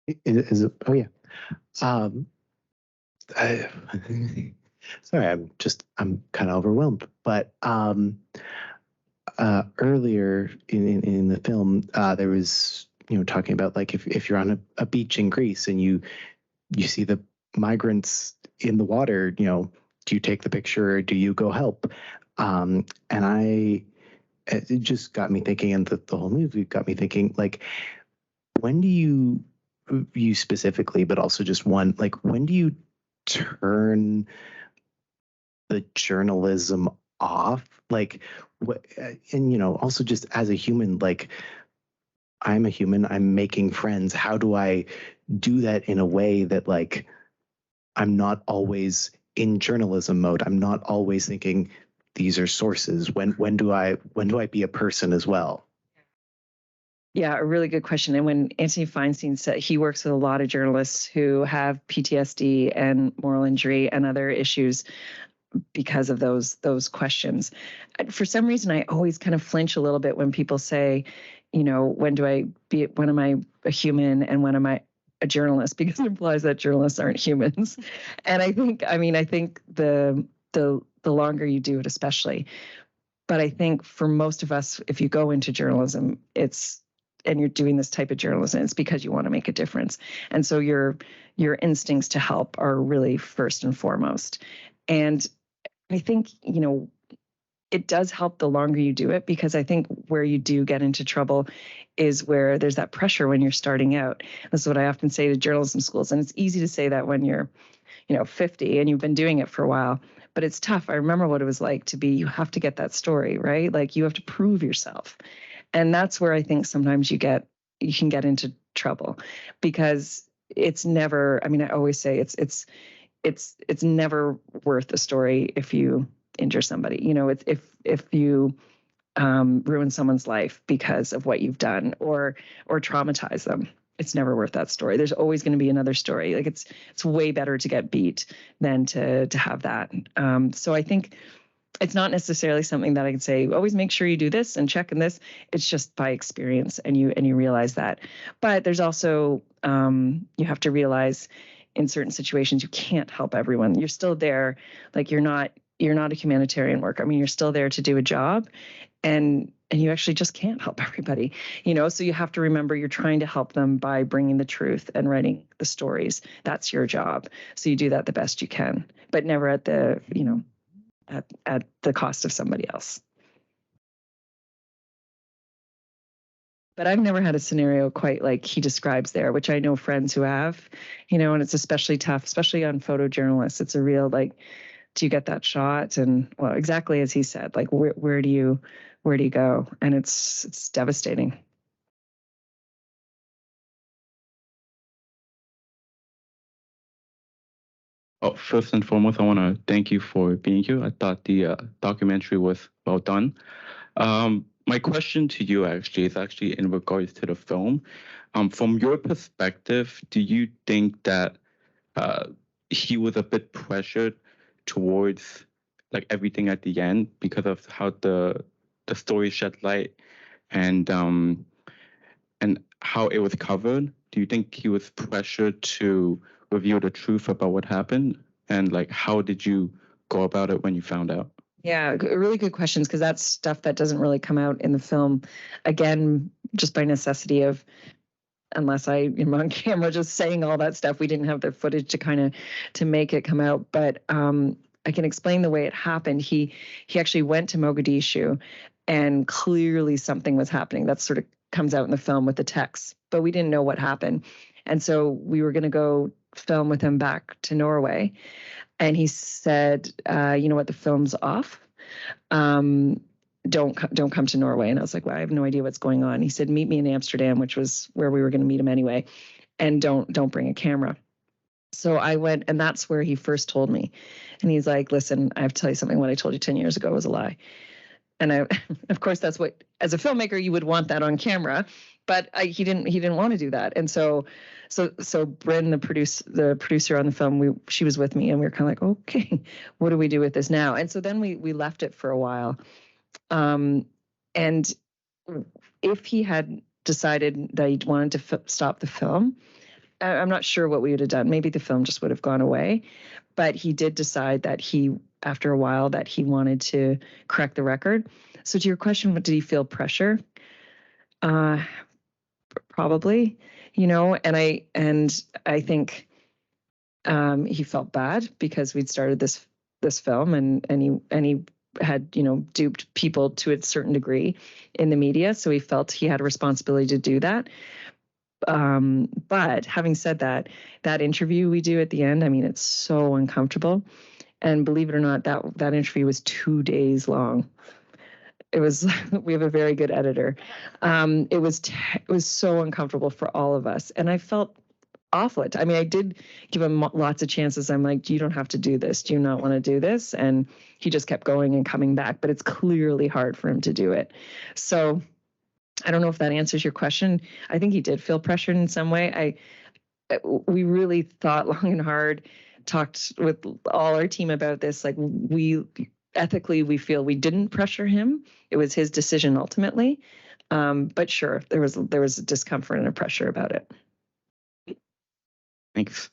Is it? Oh yeah. Um, I, sorry, I'm kind of overwhelmed. But earlier in the film, there was talking about like if you're on a beach in Greece and you see the migrants in the water, do you take the picture or do you go help? And it just got me thinking, and the whole movie got me thinking, like, when do you specifically, but also just one, like, when do you turn the journalism off? Like, what, and also just as a human, like, I'm a human, I'm making friends. How do I do that in a way that, like, I'm not always in journalism mode? I'm not always thinking these are sources. When do I be a person as well? Yeah, a really good question. And when Anthony Feinstein said he works with a lot of journalists who have PTSD and moral injury and other issues because of those questions. For some reason, I always kind of flinch a little bit when people say, when am I a human and when am I a journalist? Because it implies that journalists aren't humans. And I think the longer you do it, especially. But I think for most of us, if you go into journalism, and you're doing this type of journalism, it's because you want to make a difference. And so your instincts to help are really first and foremost. And I think, it does help the longer you do it, because I think where you do get into trouble is where there's that pressure when you're starting out. That's what I often say to journalism schools. And it's easy to say that when you're, 50 and you've been doing it for a while, but it's tough. I remember what it was like you have to get that story, right? Like you have to prove yourself. And that's where I think sometimes you can get into trouble, because it's never, I always say it's never worth the story if you injure somebody. It's if you ruin someone's life because of what you've done or traumatize them, it's never worth that story. There's always going to be another story. Like it's way better to get beat than to have that. So I think it's not necessarily something that I can say, always make sure you do this and check in this. It's just by experience, and you realize that. But there's also, you have to realize in certain situations, you can't help everyone. You're still there. Like you're not a humanitarian worker. You're still there to do a job, and you actually just can't help everybody, so you have to remember you're trying to help them by bringing the truth and writing the stories. That's your job. So you do that the best you can, but never at the, at the cost of somebody else. But I've never had a scenario quite like he describes there, which I know friends who have, and it's especially tough, especially on photojournalists. It's a real, like, do you get that shot? And well, exactly as he said, like, where do you go? And it's devastating. Oh, first and foremost, I want to thank you for being here. I thought the documentary was well done. My question to you is actually in regards to the film. From your perspective, do you think that he was a bit pressured towards like everything at the end because of how the story shed light and how it was covered? Do you think he was pressured to reveal the truth about what happened? And like, how did you go about it when you found out? Yeah, really good questions, because that's stuff that doesn't really come out in the film. Again, just by necessity of, unless I am on camera just saying all that stuff, we didn't have the footage to make it come out. But I can explain the way it happened. He actually went to Mogadishu, and clearly something was happening. That sort of comes out in the film with the text, but we didn't know what happened. And so we were going to go film with him back to Norway. And he said, you know what, the film's off. Don't come to Norway. And I was like, well, I have no idea what's going on. He said, meet me in Amsterdam, which was where we were going to meet him anyway. And don't bring a camera. So I went, and that's where he first told me. And he's like, listen, I have to tell you something. What I told you 10 years ago was a lie. And of course, that's what, as a filmmaker, you would want that on camera, but he didn't want to do that. And so Bryn, the producer on the film, she was with me, and we were kind of like, okay, what do we do with this now? And so then we left it for a while. And if he had decided that he wanted to stop the film, I'm not sure what we would have done. Maybe the film just would have gone away. But he did decide that after a while, that he wanted to correct the record. So to your question, did he feel pressure? Probably, and I think he felt bad because we'd started this film and he had duped people to a certain degree in the media, so he felt he had a responsibility to do that. But having said that interview we do at the end, I mean, it's so uncomfortable, and believe it or not, that interview was 2 days long. It was. We have a very good editor. It was so uncomfortable for all of us, and I felt awful. I mean, I did give him lots of chances. I'm like, you don't have to do this. Do you not want to do this? And he just kept going and coming back. But it's clearly hard for him to do it. So I don't know if that answers your question. I think he did feel pressured in some way. We really thought long and hard, talked with all our team about this. Like, ethically, we feel we didn't pressure him. It was his decision ultimately. But sure, there was a discomfort and a pressure about it. Thanks.